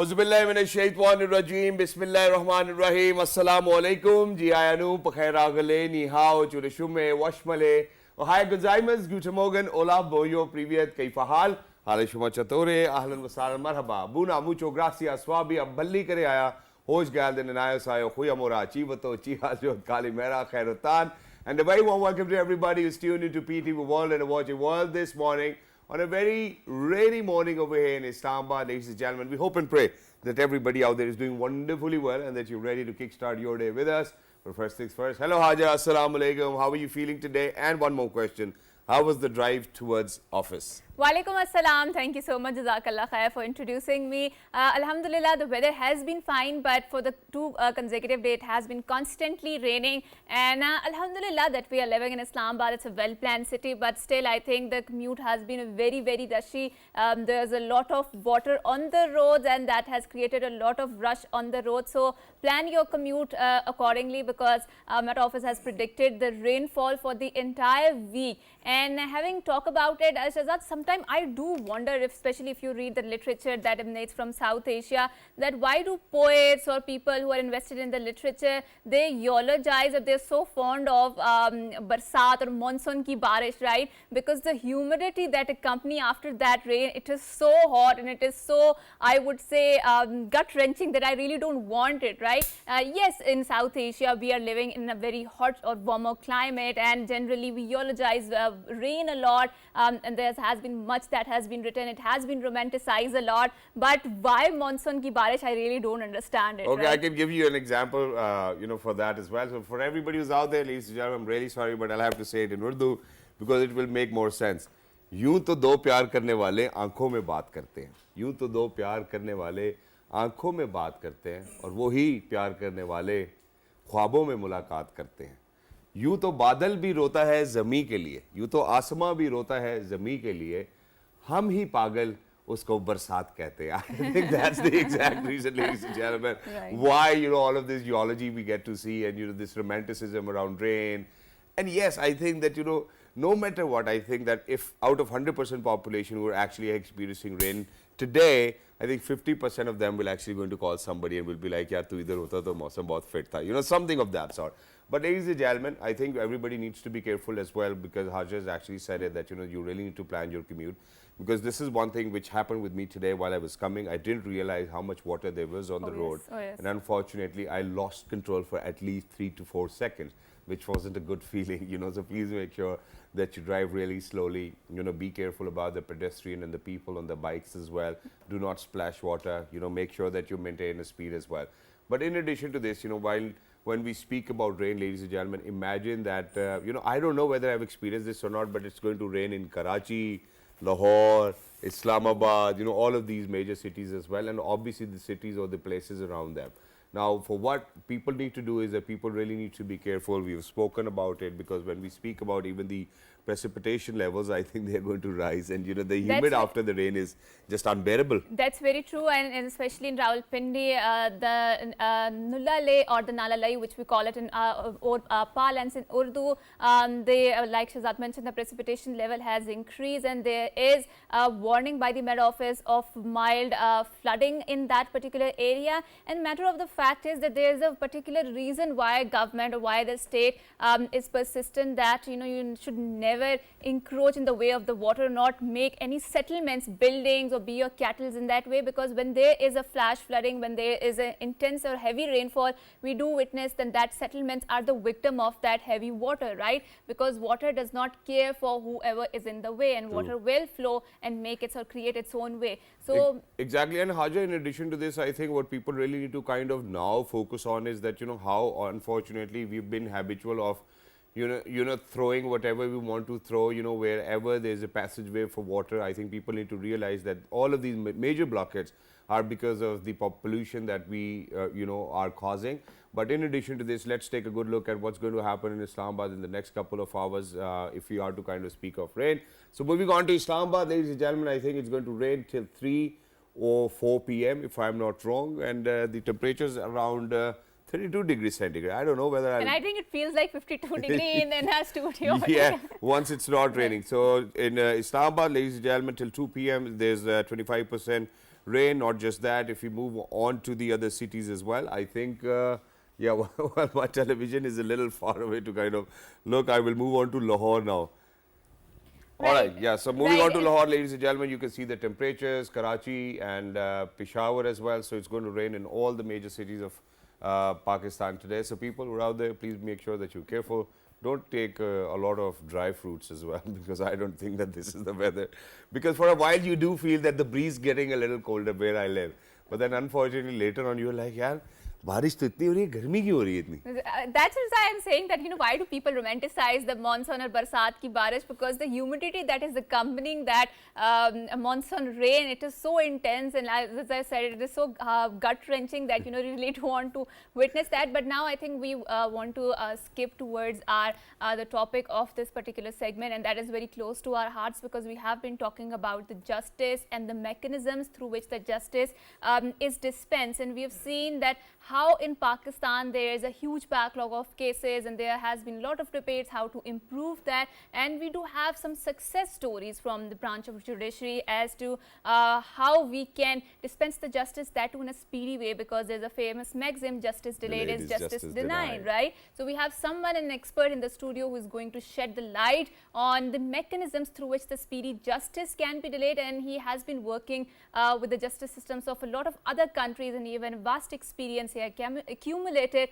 Auzubillahiminash-shaytanir-rajeem. Bismillahir-rahmanir-rahim. Assalamu-alaikum. Ji ayanu pakhairagale ni hao churishume washmale. Ohai gozaimas guten Morgen. Hola boyo privyet kaifa hal? Hale shuma chatore. Ahlan wa sahlan marhaba. Buna mucho gracias. Swabi abballi kare aya. Hosh gal den nayo sayo khuya mora chivato chihajo kalimera khairutan. And a very warm welcome to everybody who's tuned into PTV World and watching World this morning. On a very rainy morning over here in Islamabad, ladies and gentlemen, we hope and pray that everybody out there is doing wonderfully well and that you're ready to kickstart your day with us. But first things first, hello Haja, assalamu alaikum, how are you feeling today? And one more question, how was the drive towards office? Walaikum assalam. Thank you so much, Jazakallah Khair, for introducing me. Alhamdulillah, the weather has been fine, but for the two consecutive days, it has been constantly raining. And Alhamdulillah, that we are living in Islamabad. It's a well-planned city, but still, I think the commute has been very, very rushy. There's a lot of water on the roads, and that has created a lot of rush on the road. So plan your commute accordingly, because Met Office has predicted the rainfall for the entire week. And having talked about it, Shahzad, sometimes I do wonder, especially if you read the literature that emanates from South Asia, that why do poets or people who are invested in the literature, they eulogize, or they're so fond of barsat or monsoon ki barish, right? Because the humidity that accompany after that rain, it is so hot and it is so, I would say, gut-wrenching that I really don't want it, right? Yes, in South Asia, we are living in a very hot or warmer climate, and generally we eulogize rain a lot, and there has been much that has been written. It has been romanticized a lot, but why monsoon ki barish, I really don't understand it. Okay, right? I can give you an example, for that as well. So for everybody who's out there, ladies and gentlemen, I'm really sorry, but I'll have to say it in Urdu because it will make more sense. यूं तो दो प्यार करने वाले आंखों में बात करते हैं, यूं तो दो प्यार करने वाले आंखों में बात करते हैं, और वो ही प्यार करने वाले ख्वाबों में मुलाकात करते हैं. यूं तो बादल भी रोता है ज़मी के लिए, यूं तो आसमां भी रोता है ज़मी के लिए, हम ही पागल उसको बरसात कहते हैं. I think that's the exact reason, ladies and gentlemen, right, why all of this geology we get to see, and this romanticism around rain. And yes, I think that no matter what, I think that if out of 100% population who are actually experiencing rain today, I think 50% of them will actually going to call somebody and will be like, yaar, tu idhar hota to mausam bahut fit tha, something of that sort. But ladies and gentlemen, I think everybody needs to be careful as well, because Haja has actually said it that you really need to plan your commute, because this is one thing which happened with me today while I was coming. I didn't realize how much water there was on the road, yes. And unfortunately I lost control for at least 3 to 4 seconds, which wasn't a good feeling, so please make sure that you drive really slowly, be careful about the pedestrian and the people on the bikes as well. Do not splash water, make sure that you maintain a speed as well. But in addition to this, when we speak about rain, ladies and gentlemen, imagine that, I don't know whether I've experienced this or not, but it's going to rain in Karachi, Lahore, Islamabad, all of these major cities as well, and obviously the cities or the places around them. Now, for what people need to do is that people really need to be careful. We've spoken about it, because when we speak about even the precipitation levels, I think they're going to rise, and the humid after the rain is just unbearable. That's very true, and especially in Rawalpindi, the Nullale or the Nalalai, which we call it in parlance in Urdu, like Shahzad mentioned, the precipitation level has increased, and there is a warning by the Met Office of mild flooding in that particular area. And matter of the fact is that there is a particular reason why government or why the state is persistent that you should never encroach in the way of the water, not make any settlements, buildings, or be your cattle in that way, because when there is a flash flooding, when there is an intense or heavy rainfall, we do witness that settlements are the victim of that heavy water, right? Because water does not care for whoever is in the way, and water will flow and make it or create its own way. So exactly. And Haja, in addition to this, I think what people really need to kind of now focus on is that how unfortunately we've been habitual of throwing whatever we want to throw, wherever there's a passageway for water. I think people need to realize that all of these major blockades are because of the pollution that we, are causing. But in addition to this, let's take a good look at what's going to happen in Islamabad in the next couple of hours, if we are to kind of speak of rain. So moving on to Islamabad, ladies and gentlemen, I think it's going to rain till 3 or 4 p.m. if I'm not wrong, and the temperatures around 32 degrees centigrade. I don't know whether And I think it feels like 52 degree in our studio. Yeah, once it's not raining. So in Islamabad, ladies and gentlemen, till 2 p.m. there's 25% rain. Not just that, if we move on to the other cities as well, I think, yeah, well, my television is a little far away to kind of look. I will move on to Lahore now. All right, yeah, so moving on to Lahore, ladies and gentlemen, you can see the temperatures, Karachi and Peshawar as well. So it's going to rain in all the major cities of Pakistan today. So people who are out there, please make sure that you're careful. Don't take a lot of dry fruits as well, because I don't think that this is the weather. Because for a while you do feel that the breeze getting a little colder where I live. But then unfortunately later on you're like, yaar, बारिश तो इतनी हो रही है, गर्मी क्यों हो रही है इतनी? That's why I'm saying that, you know, why do people romanticize the monsoon or barsat ki barish? Because the humidity that is accompanying that monsoon rain, it is so intense, and as I said, it is so gut-wrenching that, you know, you really don't want to witness that. But now I think we want to skip towards our the topic of this particular segment, and that is very close to our hearts, because we have been talking about the justice and the mechanisms through which the justice is dispensed, and we have seen that how in Pakistan there is a huge backlog of cases, and there has been a lot of debates how to improve that, and we do have some success stories from the branch of judiciary as to how we can dispense the justice, that too in a speedy way, because there's a famous maxim, justice delayed is justice denied, right? So we have someone, an expert in the studio, who is going to shed the light on the mechanisms through which the speedy justice can be delayed, and he has been working with the justice systems of a lot of other countries, and even vast experience. He accumulated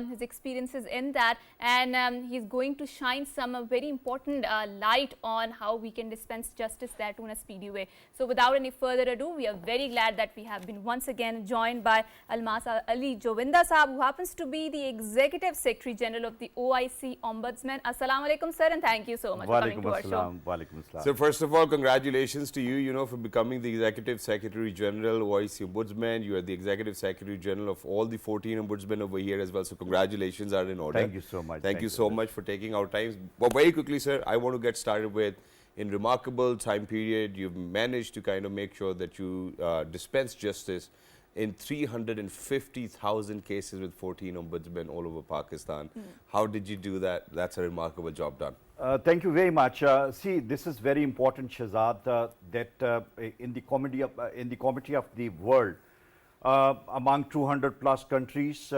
his experiences in that, and he's going to shine some very important light on how we can dispense justice that in a speedy way. So without any further ado, we are very glad that we have been once again joined by Almas Ali Jovinda Saab, who happens to be the Executive Secretary General of the OIC Ombudsman. Assalamu alaikum, sir, and thank you so much for coming to our show. So first of all, congratulations to you, you know, for becoming the Executive Secretary General, OIC Ombudsman. You are the Executive Secretary General of all the 14 ombudsmen over here as well. So congratulations are in order. Thank you so much. Thank you so much for taking our time. But very quickly, sir, I want to get started with, in remarkable time period, you've managed to kind of make sure that you dispense justice in 350,000 cases with 14 ombudsmen all over Pakistan. How did you do that? That's a remarkable job done. Thank you very much. See, this is very important, Shahzad, that in the committee of the world, among 200 plus countries,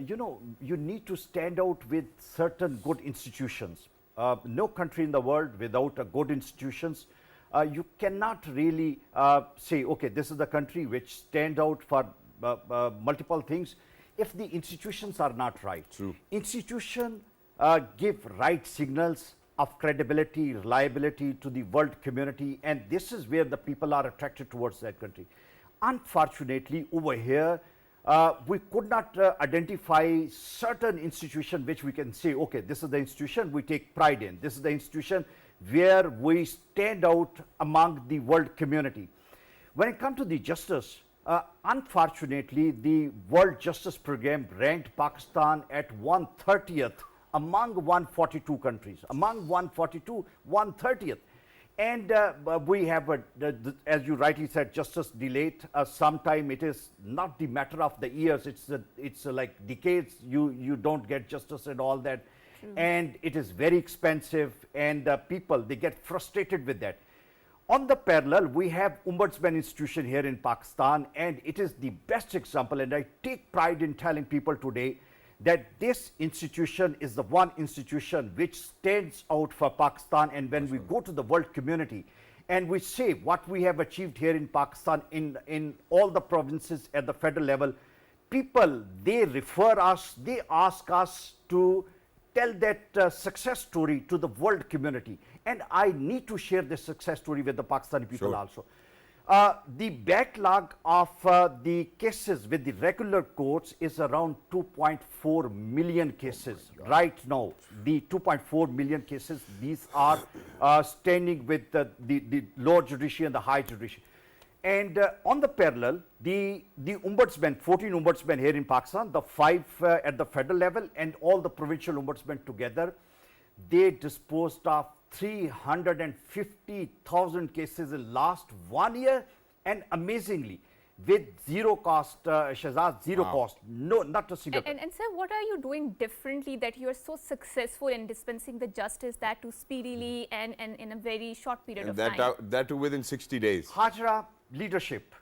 you know, you need to stand out with certain good institutions. No country in the world without good institutions. You cannot really say, okay, this is the country which stand out for multiple things if the institutions are not right. True. Institutions give right signals of credibility, reliability to the world community, and this is where the people are attracted towards that country. Unfortunately, over here, we could not identify certain institution which we can say, okay, this is the institution we take pride in. This is the institution where we stand out among the world community. When it comes to the justice, unfortunately, the World Justice Program ranked Pakistan at 130th among 142 countries. Among 142, 130th. And we have, as you rightly said, justice delayed. Sometime it is not the matter of the years, it's like decades, you don't get justice and all that. True. And it is very expensive, and people, they get frustrated with that. On the parallel, we have Ombudsman institution here in Pakistan, and it is the best example, and I take pride in telling people today that this institution is the one institution which stands out for Pakistan. And when we go to the world community and we say what we have achieved here in Pakistan in all the provinces at the federal level, people, they refer us, they ask us to tell that success story to the world community. And I need to share this success story with the Pakistani people. Sure. Also. The backlog of the cases with the regular courts is around 2.4 million cases. Right now, the 2.4 million cases, these are standing with the lower judiciary and the high judiciary. And on the parallel, the ombudsman, 14 ombudsmen here in Pakistan, the 5 at the federal level and all the provincial ombudsmen together, they disposed of 350,000 cases in last 1 year, and amazingly, with zero cost, Shahzad, zero cost, no, not a single. And sir, what are you doing differently that you are so successful in dispensing the justice, that too speedily and in a very short period of time? That too within 60 days. Hajra leadership,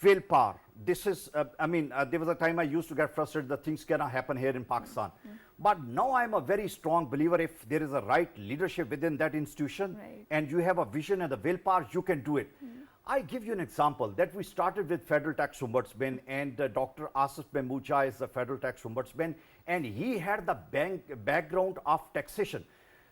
willpower. This is, there was a time I used to get frustrated that things cannot happen here in Pakistan. But now I'm a very strong believer if there is a right leadership within that institution and you have a vision and the willpower, you can do it. I give you an example that we started with Federal Tax Ombudsman, and Dr. Asif Bambucha is the Federal Tax Ombudsman, and he had the background of taxation.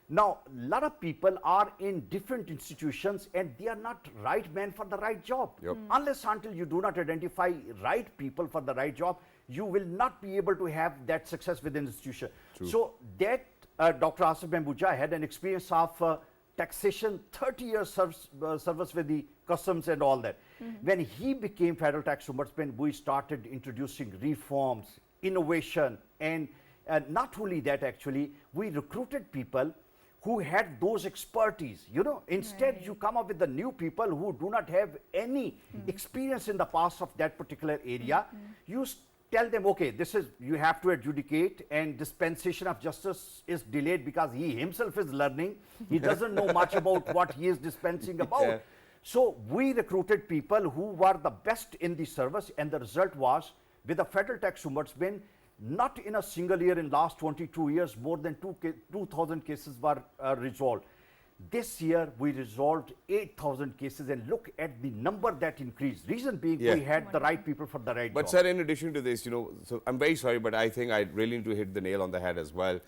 Now, a lot of people are in different institutions and they are not right man for the right job. Unless until you do not identify right people for the right job, you will not be able to have that success within the institution. So that Dr. Asif Bambucha had an experience of taxation, 30 years service with the customs and all that. When he became Federal Tax Ombudsman, we started introducing reforms, innovation, and not only that, actually, we recruited people who had those expertise. You know, instead you come up with the new people who do not have any experience in the past of that particular area. You tell them, okay, this is, you have to adjudicate, and dispensation of justice is delayed because he himself is learning. He doesn't know much about what he is dispensing about. So we recruited people who were the best in the service, and the result was, with the Federal Tax Ombudsman, not in a single year in last 22 years, more than 2,000 cases were resolved. This year, we resolved 8,000 cases, and look at the number that increased. Reason being, we had the right people for the right job. But sir, in addition to this, you know, so I'm very sorry, but I think I really need to hit the nail on the head as well.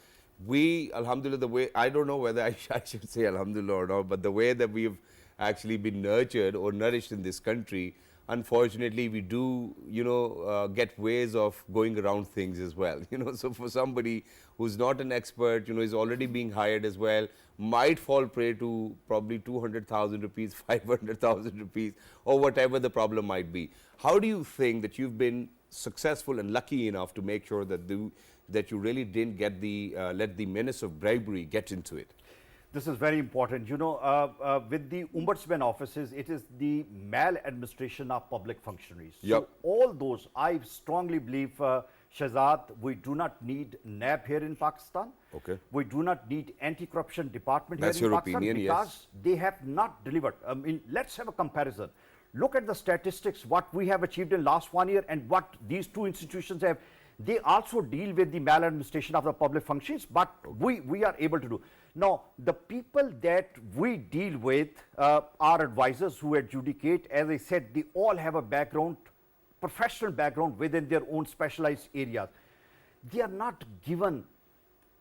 We, alhamdulillah, the way, I don't know whether I should say alhamdulillah or not, but the way that we've actually been nurtured or nourished in this country, unfortunately, we do, you know, get ways of going around things as well. You know, so for somebody who's not an expert, you know, is already being hired as well, might fall prey to probably 200,000 rupees, 500,000 rupees, or whatever the problem might be. How do you think that you've been successful and lucky enough to make sure that that you really didn't get the let the menace of bribery get into it? This is very important. You know, with the Ombudsman offices, it is the maladministration of public functionaries. So all those, I strongly believe, Shahzad, we do not need NAB here in Pakistan. We do not need anti-corruption department here in Pakistan, because they have not delivered. I mean, let's have a comparison. Look at the statistics, what we have achieved in last 1 year and what these two institutions have. They also deal with the maladministration of the public functions, but we are able to do. Now, the people that we deal with are advisors who adjudicate. As I said, they all have a background, professional background within their own specialized areas. They are not given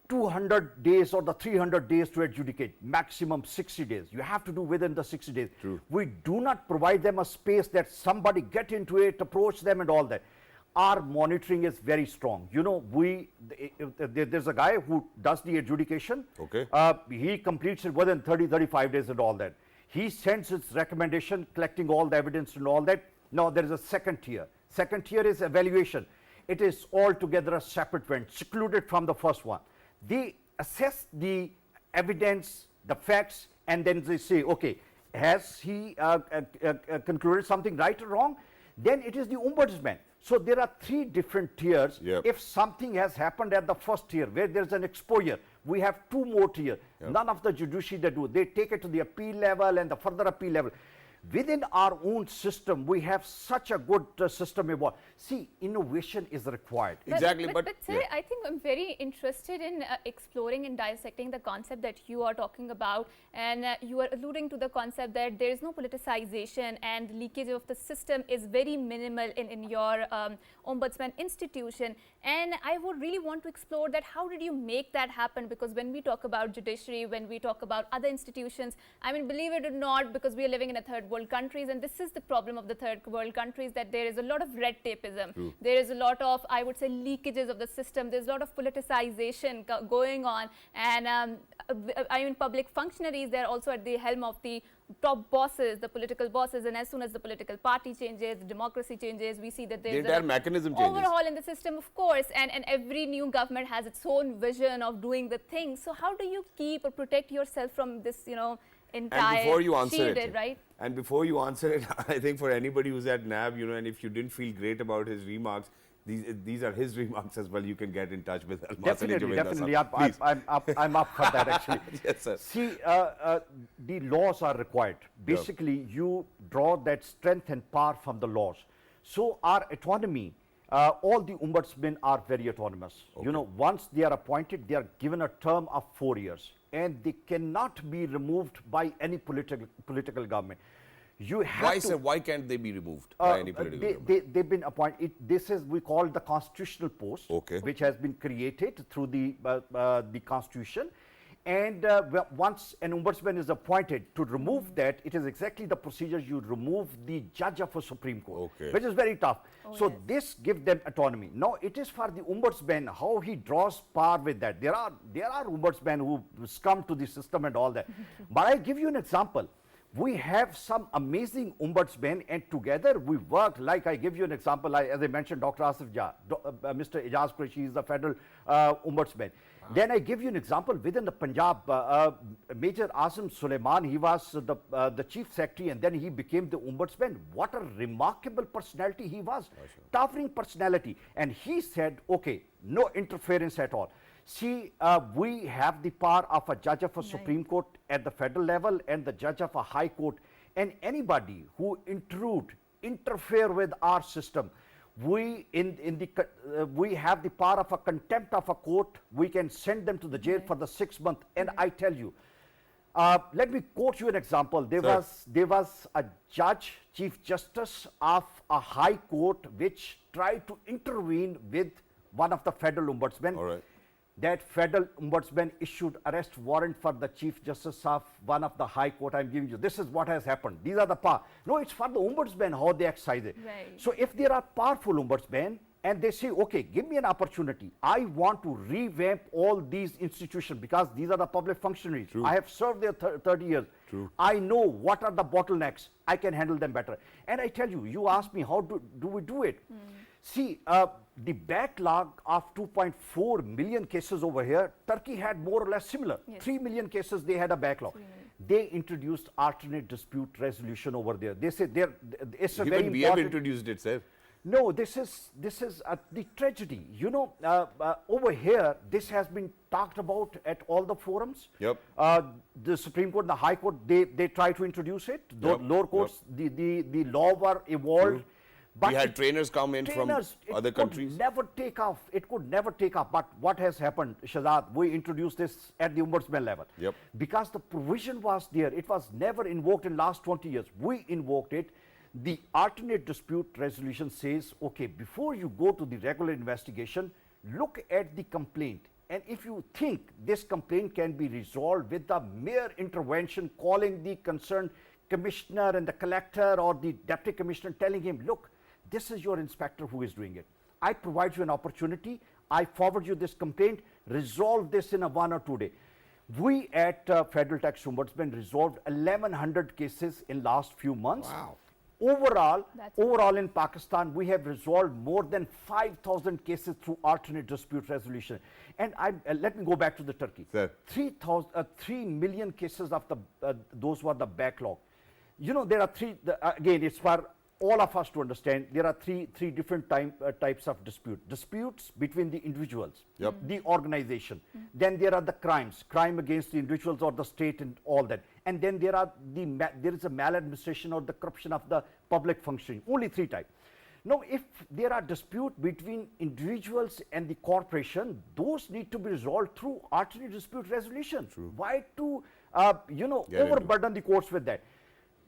200 days or the 300 days to adjudicate, maximum 60 days. You have to do within the 60 days. We do not provide them a space that somebody get into it, approach them and all that. Our monitoring is very strong. You know, there's a guy who does the adjudication. He completes it within 30, 35 days and all that. He sends his recommendation, collecting all the evidence and all that. Now, there is a second tier. Second tier is evaluation. It is altogether a separate event, secluded from the first one. They assess the evidence, the facts, and then they say, okay, has he concluded something right or wrong? Then it is the ombudsman. So there are three different tiers. If something has happened at the first tier, where there's an exposure, we have two more tiers. None of the judiciary they do. They take it to the appeal level and the further appeal level. Within our own system, we have such a good system evolved. See, innovation is required. But sir, I think I'm very interested in exploring and dissecting the concept that you are talking about, and you are alluding to the concept that there is no politicization and leakage of the system is very minimal in your ombudsman institution. And I would really want to explore that. How did you make that happen? Because when we talk about judiciary, when we talk about other institutions, I mean, believe it or not, because we are living in a third world countries, and this is the problem of the third world countries, that there is a lot of red tapeism. There is a lot of, I would say, leakages of the system. There's a lot of politicization going on, and I mean, public functionaries, they're also at the helm of the top bosses, the political bosses, and as soon as the political party changes, the democracy changes, we see that there's an mechanism overhaul in the system, of course, and every new government has its own vision of doing the thing. So how do you keep or protect yourself from this, you know, entire and before you answer shielded, right? And before you answer it, I think for anybody who's at NAB, you know, and if you didn't feel great about his remarks, these are his remarks as well. You can get in touch with Definitely. I'm up for that, actually. Yes, sir. See, the laws are required. Basically, you draw that strength and power from the laws. So our autonomy, all the ombudsmen are very autonomous. You know, once they are appointed, they are given a term of 4 years, and they cannot be removed by any political government. You have Why, to, sir, why can't they be removed by any political government? they've been appointed. This is, we call the constitutional post, Okay. which has been created through the constitution. And once an ombudsman is appointed, to remove that, it is exactly the procedure you remove the judge of a Supreme Court, Okay. which is very tough. So yes. this gives them autonomy. Now it is for the ombudsman how he draws power with that. There are ombudsmen who succumb to the system and all that. But I'll give you an example. We have some amazing ombudsmen, and together we work. Like I give you an example, as I mentioned, Dr. Asif Jah, Mr. Ijaz Qureshi is the federal ombudsman. Then I give you an example within the Punjab, Major Azam Suleiman, he was the chief secretary, and then he became the ombudsman. What a remarkable personality he was, towering personality. And he said, okay, no interference at all. See, we have the power of a judge of a Supreme Court at the federal level and the judge of a high court, and anybody who interfere with our system, we have the power of a contempt of a court. We can send them to the jail for the 6 months. And I tell you, let me quote you an example. There was a judge, chief justice of a high court, which tried to intervene with one of the federal ombudsmen. All right. That federal ombudsman issued arrest warrant for the chief justice of one of the high court. I'm giving you, this is what has happened. These are the power. No, it's for the ombudsman how they exercise it. Right. So if there are powerful ombudsmen and they say, okay, give me an opportunity. I want to revamp all these institutions because these are the public functionaries. True. I have served there 30 years. True. I know what are the bottlenecks. I can handle them better. And I tell you, you ask me, how do we do it? See, the backlog of 2.4 million cases over here, Turkey had more or less similar. Yes. 3 million cases, they had a backlog. They introduced alternate dispute resolution over there. They said it's a very Even we have important. introduced it, sir. No, this is the tragedy. You know, over here, this has been talked about at all the forums. Yep. The Supreme Court and the High Court, they try to introduce it. The Yep, lower courts, the law were evolved. True. But We had trainers come in from other countries. It could never take off. It could never take off. But what has happened, Shahzad, we introduced this at the ombudsman level. Yep. Because the provision was there. It was never invoked in last 20 years. We invoked it. The alternate dispute resolution says, okay, before you go to the regular investigation, look at the complaint. And if you think this complaint can be resolved with the mere intervention, calling the concerned commissioner and the collector or the deputy commissioner, telling him, look, this is your inspector who is doing it. I provide you an opportunity. I forward you this complaint. Resolve this in a 1 or 2 day. We at Federal Tax Ombudsman resolved 1,100 cases in last few months. Wow. Overall in Pakistan, we have resolved more than 5,000 cases through alternate dispute resolution. And let me go back to the Turkey. Sir. 3 million cases of those were the backlog. You know, there are again, it's for all of us to understand, there are three different types of disputes between the individuals, Yep. the organization. Then there are the crime against the individuals or the state and all that. And then there is a maladministration or the corruption of the public functioning. Only 3 types. Now, if there are disputes between individuals and the corporation, those need to be resolved through alternate dispute resolution. True. Why to, Get into overburden the courts with that?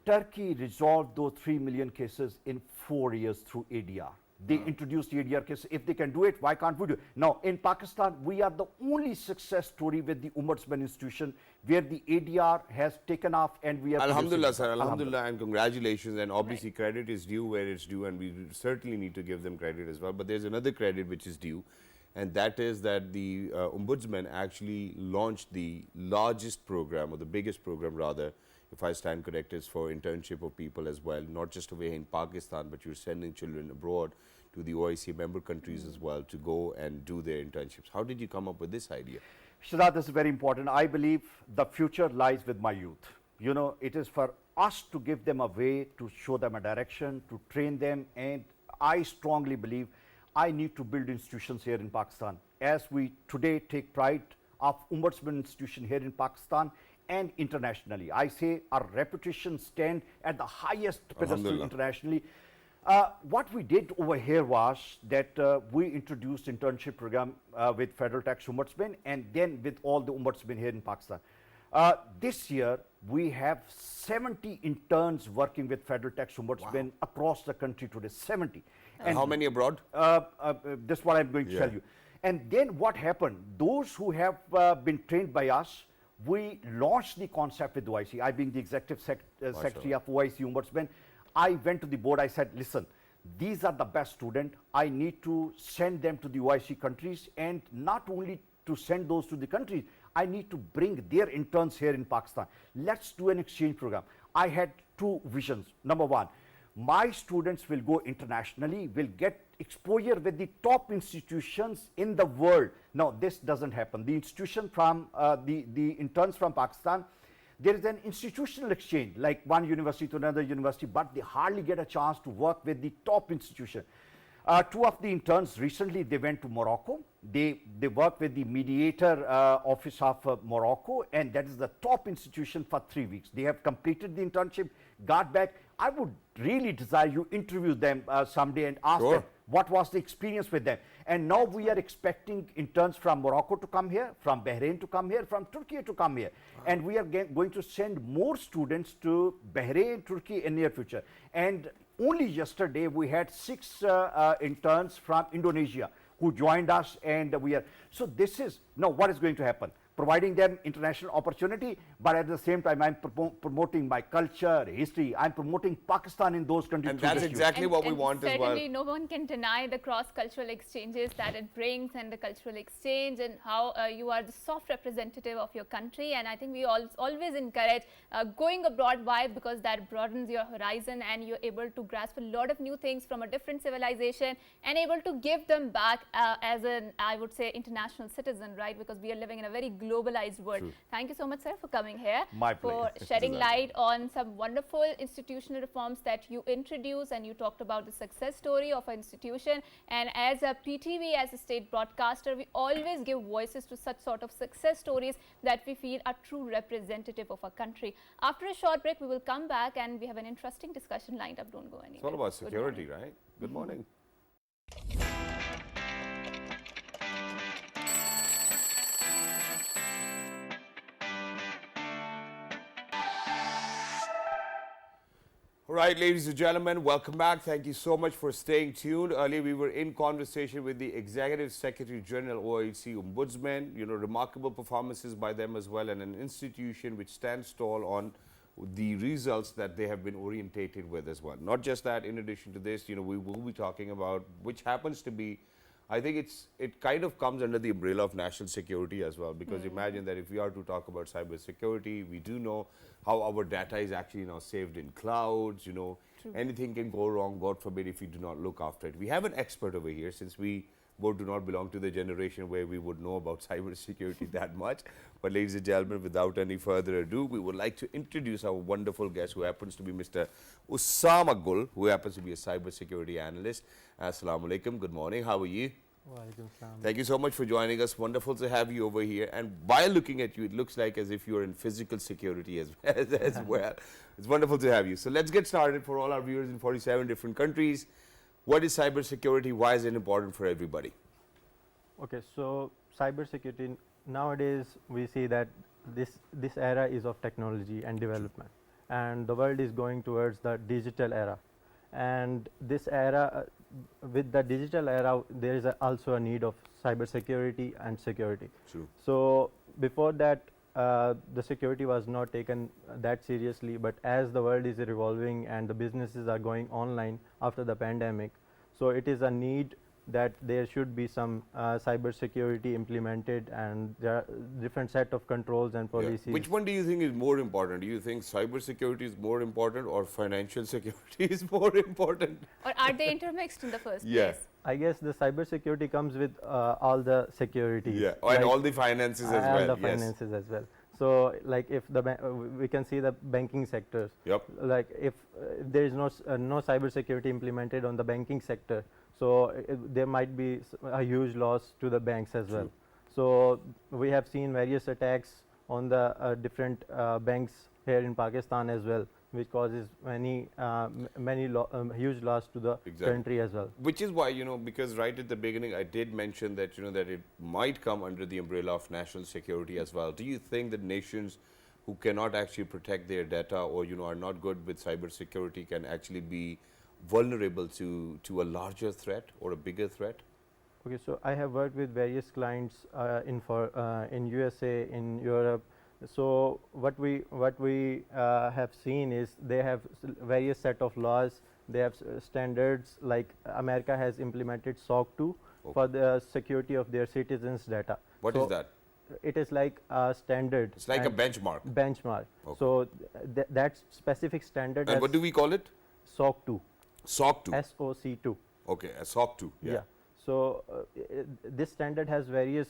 Turkey resolved those 3 million cases in 4 years through ADR. They introduced the ADR cases. If they can do it, why can't we do it? Now, in Pakistan, we are the only success story with the Ombudsman institution where the ADR has taken off and we are Alhamdulillah, producing. sir. Alhamdulillah, and congratulations. And obviously, credit is due where it's due, and we certainly need to give them credit as well. But there's another credit which is due, and that is that the Ombudsman actually launched the largest program, or the biggest program rather, if I stand corrected, is for internship of people as well, not just over here in Pakistan, but you're sending children abroad to the OIC member countries as well to go and do their internships. How did you come up with this idea? Shahzad, this is very important. I believe the future lies with my youth. You know, it is for us to give them a way, to show them a direction, to train them. And I strongly believe I need to build institutions here in Pakistan. As we today take pride of Ombudsman institution here in Pakistan and internationally. I say our reputation stand at the highest pedestal Alhamdulillah. internationally. What we did over here was that we introduced internship program with Federal Tax Ombudsman and then with all the ombudsmen here in Pakistan. This year, we have 70 interns working with Federal Tax Ombudsman across the country today, 70. And how many abroad? This is what I'm going to tell you. And then what happened, those who have been trained by us, we launched the concept with OIC. I being the executive secretary of OIC Ombudsman, I went to the board, I said, listen, these are the best students. I need to send them to the OIC countries, and not only to send those to the countries, I need to bring their interns here in Pakistan. Let's do an exchange program. I had two visions. Number one, my students will go internationally, will get exposure with the top institutions in the world. Now, this doesn't happen. The institution from, the interns from Pakistan, there is an institutional exchange, like one university to another university, but they hardly get a chance to work with the top institution. Two of the interns recently, they went to Morocco. They work with the mediator office of Morocco, and that is the top institution for 3 weeks. They have completed the internship, got back. I would really desire you interview them someday and ask them what was the experience with them. And now we are expecting interns from Morocco to come here, from Bahrain to come here, from Turkey to come here. And we are going to send more students to Bahrain, Turkey in near future. And only yesterday we had 6 interns from Indonesia who joined us, and we are, so this is, now what is going to happen? Providing them international opportunity, but at the same time I'm promoting my culture, history, I'm promoting Pakistan in those countries. And that's exactly what we want as well. Certainly no one can deny the cross-cultural exchanges that it brings, and the cultural exchange, and how you are the soft representative of your country. And I think we always encourage going abroad. Why? Because that broadens your horizon, and you're able to grasp a lot of new things from a different civilization, and able to give them back as an, I would say, international citizen, right? Because we are living in a very globalized world. True. Thank you so much, sir, for coming here, My for pleasure. shedding light on some wonderful institutional reforms that you introduced, and you talked about the success story of an institution. And as a PTV, as a state broadcaster, we always give voices to such sort of success stories that we feel are true representative of our country. After a short break, we will come back, and we have an interesting discussion lined up. Don't go anywhere. It's all about Good security, morning. right? Good morning. All right, ladies and gentlemen, welcome back. Thank you so much for staying tuned. Earlier, we were in conversation with the Executive Secretary General, OIC Ombudsman. You know, remarkable performances by them as well, and an institution which stands tall on the results that they have been orientated with as well. Not just that, in addition to this, you know, we will be talking about, which happens to be, I think it kind of comes under the umbrella of national security as well, because imagine that if we are to talk about cybersecurity, we do know how our data is actually now saved in clouds, you know. True. Anything can go wrong, God forbid, if we do not look after it. We have an expert over here, since we both do not belong to the generation where we would know about cybersecurity that much. But ladies and gentlemen, without any further ado, we would like to introduce our wonderful guest, who happens to be Mr. Usama Gul, who happens to be a cybersecurity analyst. Assalamu alaikum, good morning, how are you? Thank you so much for joining us. Wonderful to have you over here. And by looking at you, it looks like as if you're in physical security as well. It's wonderful to have you. So let's get started. For all our viewers in 47 different countries, what is cybersecurity? Why is it important for everybody? Okay, so cybersecurity, nowadays we see that this era is of technology and development, and the world is going towards the digital era. And this era, with the digital era, there is also a need of cybersecurity and security. True. So before that, the security was not taken that seriously, but as the world is revolving and the businesses are going online after the pandemic, so it is a need that there should be some cybersecurity implemented, and there are different set of controls and policies. Yeah. Which one do you think is more important? Do you think cybersecurity is more important, or financial security is more important? Or are they intermixed in the first Yeah. place? I guess the cybersecurity comes with all the security. Yeah, and all the finances as well. And the Yes. finances as well. So, like if the we can see the banking sectors. Yep. Like if there is no cybersecurity implemented on the banking sector, so there might be a huge loss to the banks as well. So we have seen various attacks on the different banks here in Pakistan as well, which causes many huge loss to the Exactly. country as well. Which is why, because right at the beginning I did mention that, that it might come under the umbrella of national security as well. Do you think that nations who cannot actually protect their data or, are not good with cybersecurity can actually be vulnerable to a larger threat or a bigger threat? Okay, so I have worked with various clients in USA, in Europe. So what we have seen is they have various set of laws. They have standards, like America has implemented SOC 2 for the security of their citizens' data. What is that? It is like a standard. It's like a benchmark. Benchmark. Okay. So that specific standard. And what do we call it? SOC 2. SOC 2. SOC 2. Okay, a SOC 2. Yeah. So this standard has various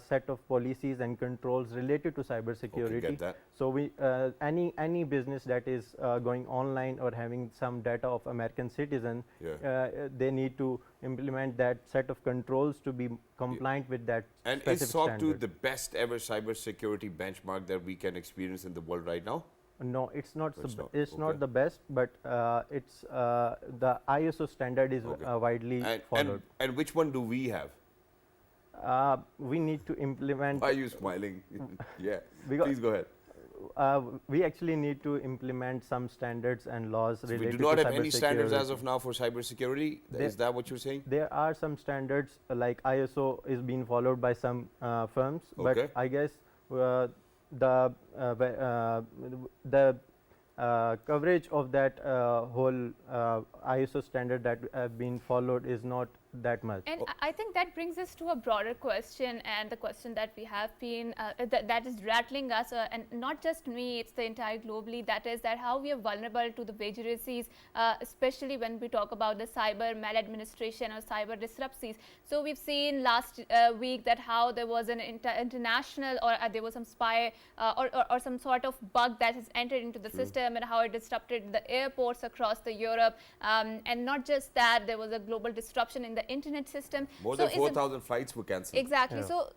set of policies and controls related to cybersecurity. Okay, get that. So we any business that is going online or having some data of American citizen, they need to implement that set of controls to be compliant with that. And specific is SOC 2 standard. the best ever cybersecurity benchmark that we can experience in the world right now? No, it's not. It's not, okay. Not the best, but it's the ISO standard is widely followed. And which one do we have? We need to implement. Why are you smiling? Yeah, Because please go ahead. We actually need to implement some standards and laws So related we do not to have any standards as cybersecurity. of now for cybersecurity? Is that what you're saying? There are some standards like ISO is being followed by some firms, Okay. but I guess the coverage of that whole ISO standard that have been followed is not that much. And I think that brings us to a broader question, and the question that we have been that is rattling us, and not just me, it's the entire globally, that is that how we are vulnerable to the vagaries, especially when we talk about the cyber maladministration or cyber disruptions. So we've seen last week that how there was an international or there was some spy or some sort of bug that has entered into the system, and how it disrupted the airports across the Europe, and not just that, there was a global disruption in the internet system. More than 4,000 flights were cancelled. Exactly. So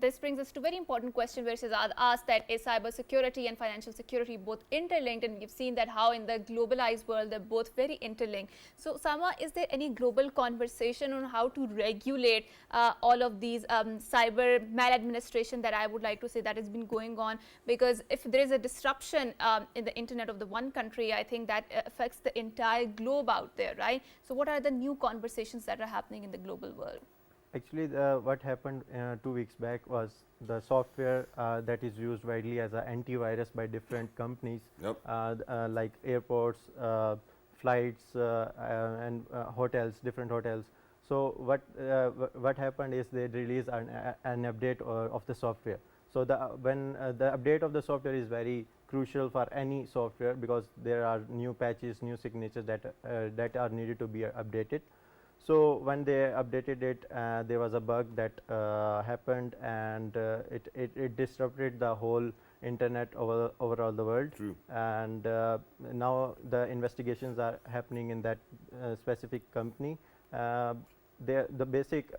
this brings us to a very important question, where Shehzad asked that is cybersecurity and financial security both interlinked, and we've seen that how in the globalized world they're both very interlinked. So Sama, is there any global conversation on how to regulate all of these cyber maladministration that I would like to say that has been going on? Because if there is a disruption in the internet of the one country, I think that affects the entire globe out there, right? So what are the new conversations that are happening in the global world? Actually, what happened 2 weeks back was the software that is used widely as an antivirus by different companies, like airports, flights, and hotels, different hotels. So what happened is they released an update of the software. So when the update of the software is very crucial for any software, because there are new patches, new signatures that are needed to be updated. So when they updated it, there was a bug that happened, and it disrupted the whole internet overall the world. True. And now the investigations are happening in that specific company. The basic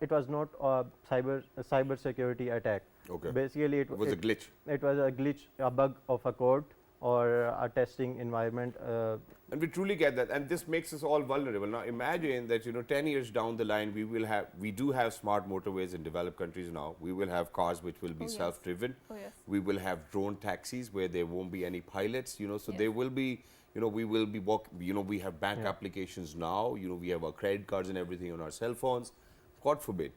it was not a cyber security attack. Okay. Basically, it was a glitch. It was a glitch, a bug of a code or a testing environment. And we truly get that, and this makes us all vulnerable. Now imagine that 10 years down the line we do have smart motorways in developed countries now. We will have cars which will be self-driven. Oh, yes. We will have drone taxis where there won't be any pilots. So there will be. We will be we have bank applications now. We have our credit cards and everything on our cell phones. God forbid,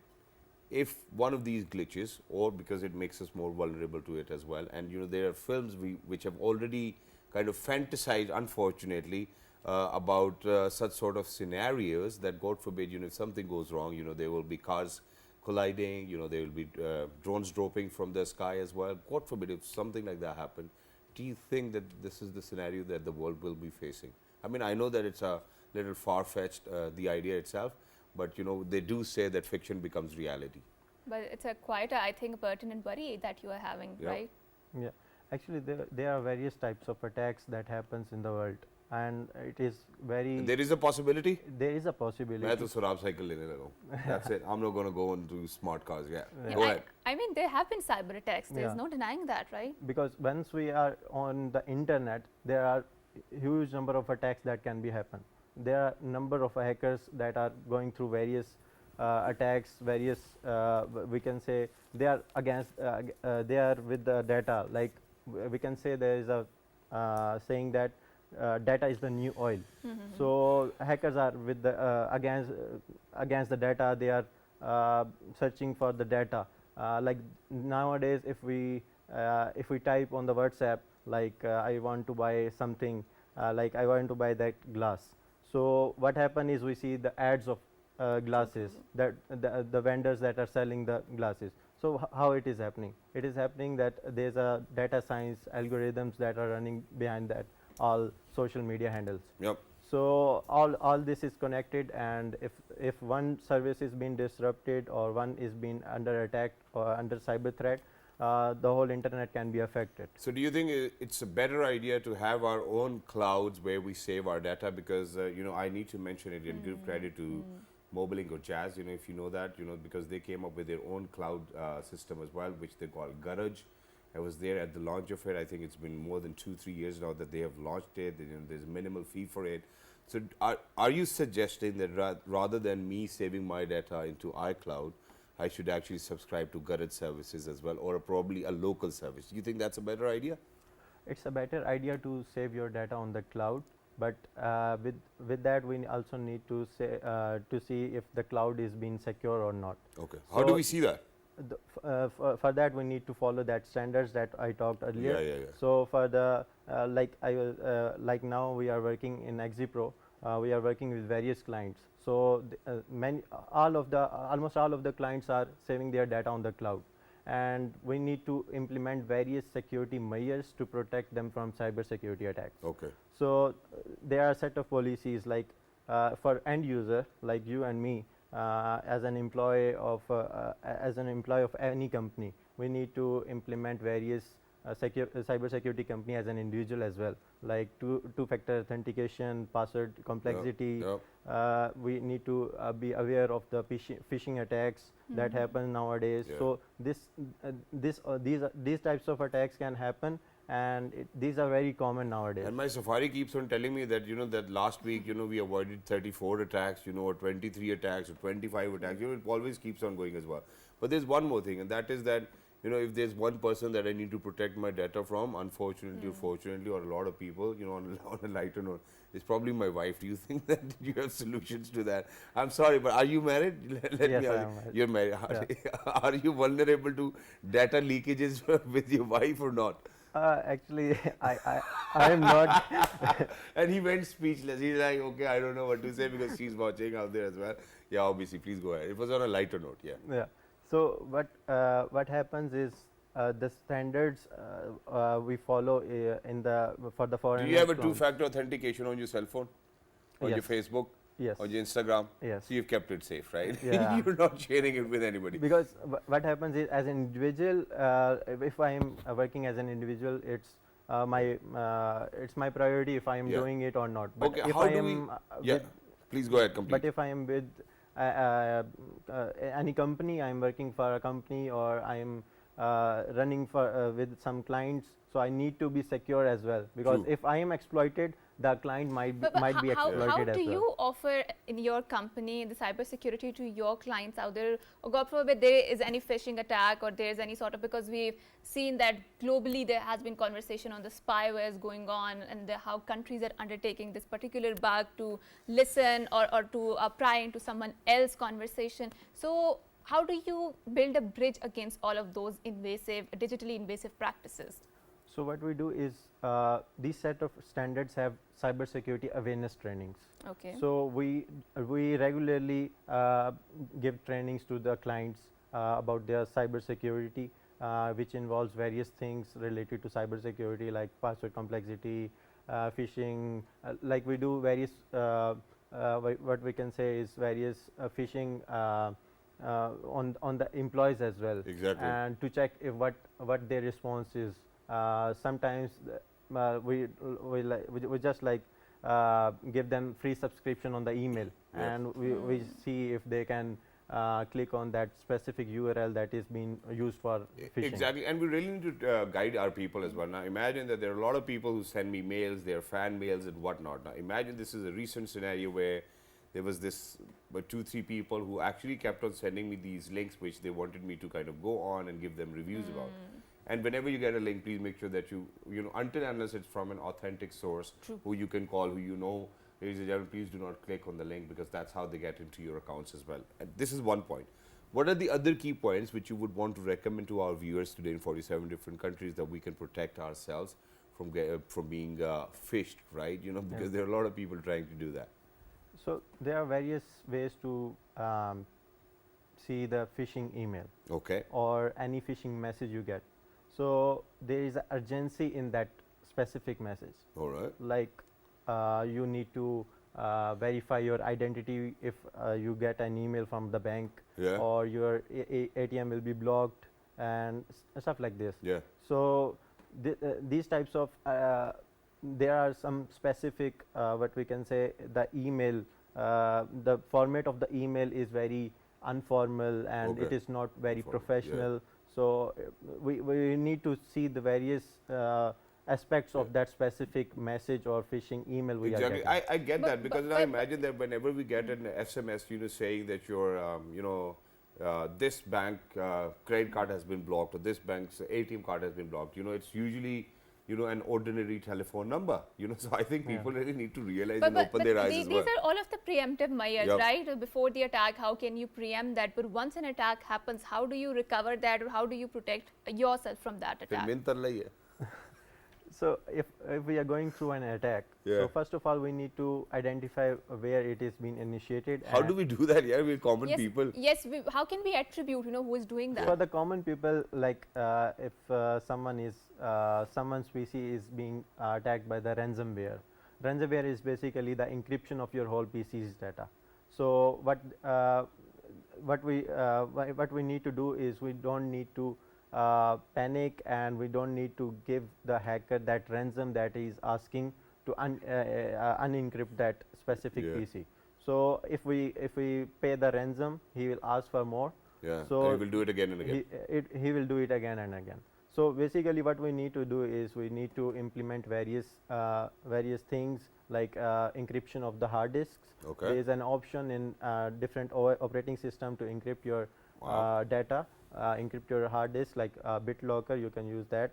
if one of these glitches, or because it makes us more vulnerable to it as well. And there are films which have already kind of fantasized, unfortunately, about such sort of scenarios that, God forbid, if something goes wrong, there will be cars colliding, there will be drones dropping from the sky as well. God forbid, if something like that happened, do you think that this is the scenario that the world will be facing? I mean, I know that it's a little far-fetched, the idea itself, but they do say that fiction becomes reality. But it's a quite, I think, pertinent worry that you are having, right? Yeah, actually, there are various types of attacks that happens in the world. and it is very. There is a possibility. There is a possibility. मैं तो सुराब cycle लेने लगा हूँ. That's it. I'm not going to go into smart cars. Yeah. Yeah, Go ahead. I mean, there have been cyber attacks. There's Yeah. no denying that, right? Because once we are on the internet, there are huge number of attacks that can be happen. There are number of hackers that are going through various attacks, various we can say they are against they are with the data. Like we can say there is a saying that data is the new oil. So hackers are with the against the data. They are searching for the data. Like nowadays, if we type on the WhatsApp, like I want to buy something, like I want to buy that glass. So what happen is we see the ads of glasses, that the vendors that are selling the glasses. So how it is happening? It is happening that there's a data science algorithms that are running behind that all social media handles. Yep. So all this is connected, and if one service is being disrupted or one is being under attack or under cyber threat, the whole internet can be affected. So do you think it's a better idea to have our own clouds where we save our data? Because I need to mention it and give credit to Mobilink or Jazz, if you know that, because they came up with their own cloud system as well, which they call Garage. I was there at the launch of it. I think it's been more than 2-3 years now that they have launched it. There's minimal fee for it. So are you suggesting that rather than me saving my data into iCloud, I should actually subscribe to Garage services as well, or probably a local service? Do you think that's a better idea? It's a better idea to save your data on the cloud, but with that we also need to say to see if the cloud is being secure or not. Okay. How do we see that? For that we need to follow that standards that I talked earlier. Yeah. So for the like now we are working in ExePro, we are working with various clients. So almost all of the clients are saving their data on the cloud, and we need to implement various security measures to protect them from cyber security attacks. Okay. So there are a set of policies like for end user like you and me, as an employee of any company, we need to implement various cyber security company as an individual as well, like two-factor authentication, password complexity. Yep. We need to be aware of the phishing attacks that happen nowadays. Yeah. So these types of attacks can happen, and these are very common nowadays. And my Safari keeps on telling me that that last week we avoided 34 attacks, or 23 attacks or 25 attacks. It always keeps on going as well. But there's one more thing, and that is that if there's one person that I need to protect my data from, unfortunately or fortunately, or a lot of people, on a lighter note, it's probably my wife. Do you think that you have solutions to that? I'm sorry, but are you married? Let Yes, me I ask am married. You're married. Yeah. Are you vulnerable to data leakages with your wife or not? Actually, I am not. And he went speechless. He's like, okay, I don't know what to say because she's watching out there as well. Yeah, obviously, please go ahead. It was on a lighter note, yeah. Yeah. So what happens is the standards we follow for the foreign. Do you have a two-factor authentication on your cell phone, on your Yes. Facebook, Yes. on your Instagram? Yes. So you've kept it safe, right? Yeah. You're not sharing it with anybody. Because what happens is, as an individual, if I am working as an individual, it's my priority if I am Yeah. doing it or not. But Okay, if how I do am we? Yeah, please go ahead, complete. but if I am with any company, I am working for a company, or I am running for with some clients, so I need to be secure as well, because True. if I am exploited, the client might be how exploited as do well. you offer in your company the cybersecurity to your clients out there? Or God forbid there is any phishing attack, or there is any sort of, because we've seen that globally there has been conversation on the spywares going on, and how countries are undertaking this particular bug to listen or to pry into someone else's conversation. So how do you build a bridge against all of those digitally invasive practices? So what we do is these set of standards have cybersecurity awareness trainings. Okay. So we regularly give trainings to the clients about their cybersecurity, which involves various things related to cybersecurity, like password complexity, phishing. Like we do various what we can say is various phishing on the employees as well. Exactly. And to check if what their response is. Sometimes we just like give them free subscription on the email, and we see if they can click on that specific URL that is being used for phishing. Exactly, and we really need to guide our people as well. Now, imagine that there are a lot of people who send me mails, their fan mails and whatnot. Now, imagine this is a recent scenario where there was this 2-3 people who actually kept on sending me these links which they wanted me to kind of go on and give them reviews about. And whenever you get a link, please make sure that you know, until unless it's from an authentic source who you can call, who you know, ladies and gentlemen, please do not click on the link, because that's how they get into your accounts as well. And this is one point. What are the other key points which you would want to recommend to our viewers today in 47 different countries that we can protect ourselves from being phished, right? You know, because there are a lot of people trying to do that. So there are various ways to see the phishing email, or any phishing message you get. So there is an urgency in that specific message. All right. Like you need to verify your identity if you get an email from the bank, or your ATM will be blocked, and stuff like this. So these types of there are some specific what we can say, the email, the format of the email is very informal, and it is not very professional. So we need to see the various aspects of that specific message or phishing email we are getting. I get that, because now imagine that whenever we get an SMS, you know, saying that your you know, this bank credit card has been blocked, or this bank's ATM card has been blocked, you know, it's usually, you know, an ordinary telephone number, you know. So I think people really need to realize and open their eyes as well. These are all of the preemptive measures, right? Before the attack, how can you preempt that? But once an attack happens, how do you recover that, or how do you protect yourself from that attack? So if we are going through an attack, so first of all we need to identify where it is being initiated. How do we do that? Yeah, we're common people. Yes, how can we attribute, you know, who is doing that? For the common people, like if someone's PC is being attacked by the ransomware. Ransomware is basically the encryption of your whole PC's data. So what we need to do is, we don't need to panic, and we don't need to give the hacker that ransom that is asking to unencrypt that specific PC. So if we pay the ransom, he will ask for more. So he will do it again and again. He will do it again and again. So basically what we need to do is, we need to implement various things, like encryption of the hard disks. There is an option in different operating system to encrypt your data, encrypt your hard disk, like BitLocker. You can use that.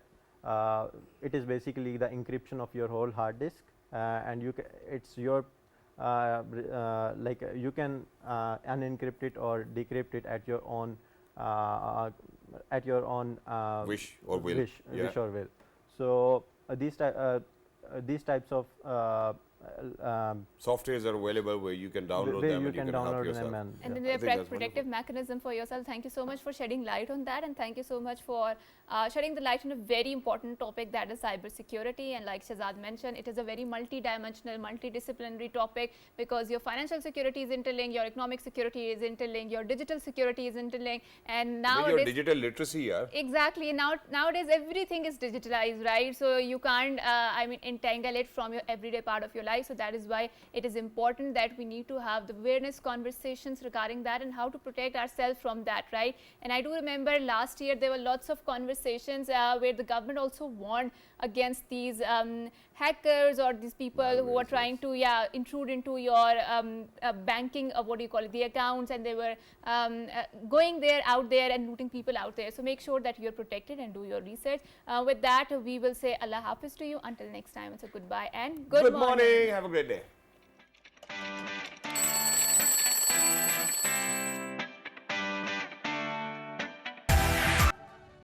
It is basically the encryption of your whole hard disk, and it's your like you can unencrypt it or decrypt it at your own wish or will. Wish or will. So these types of softwares are available where you can download them and you can help yourself. And then there are protective mechanism for yourself. Thank you so much for shedding light on that, and thank you so much for shedding the light on a very important topic, that is cybersecurity. And like Shahzad mentioned, it is a very multi-dimensional, multidisciplinary topic, because your financial security is interlinked, your economic security is interlinked, your digital security is interlinked, and now your digital literacy, exactly. Nowadays everything is digitalized, right? So you can't I mean, entangle it from your everyday part of your life. So that is why it is important that we need to have the awareness conversations regarding that, and how to protect ourselves from that, right? And I do remember last year there were lots of conversations where the government also warned against these hackers, or these people who are trying to intrude into your banking, what do you call it, the accounts, and they were going out there and looting people out there. So make sure that you're protected and do your research. With that, we will say Allah Hafiz to you. Until next time, it's a goodbye and good morning. Have a great day.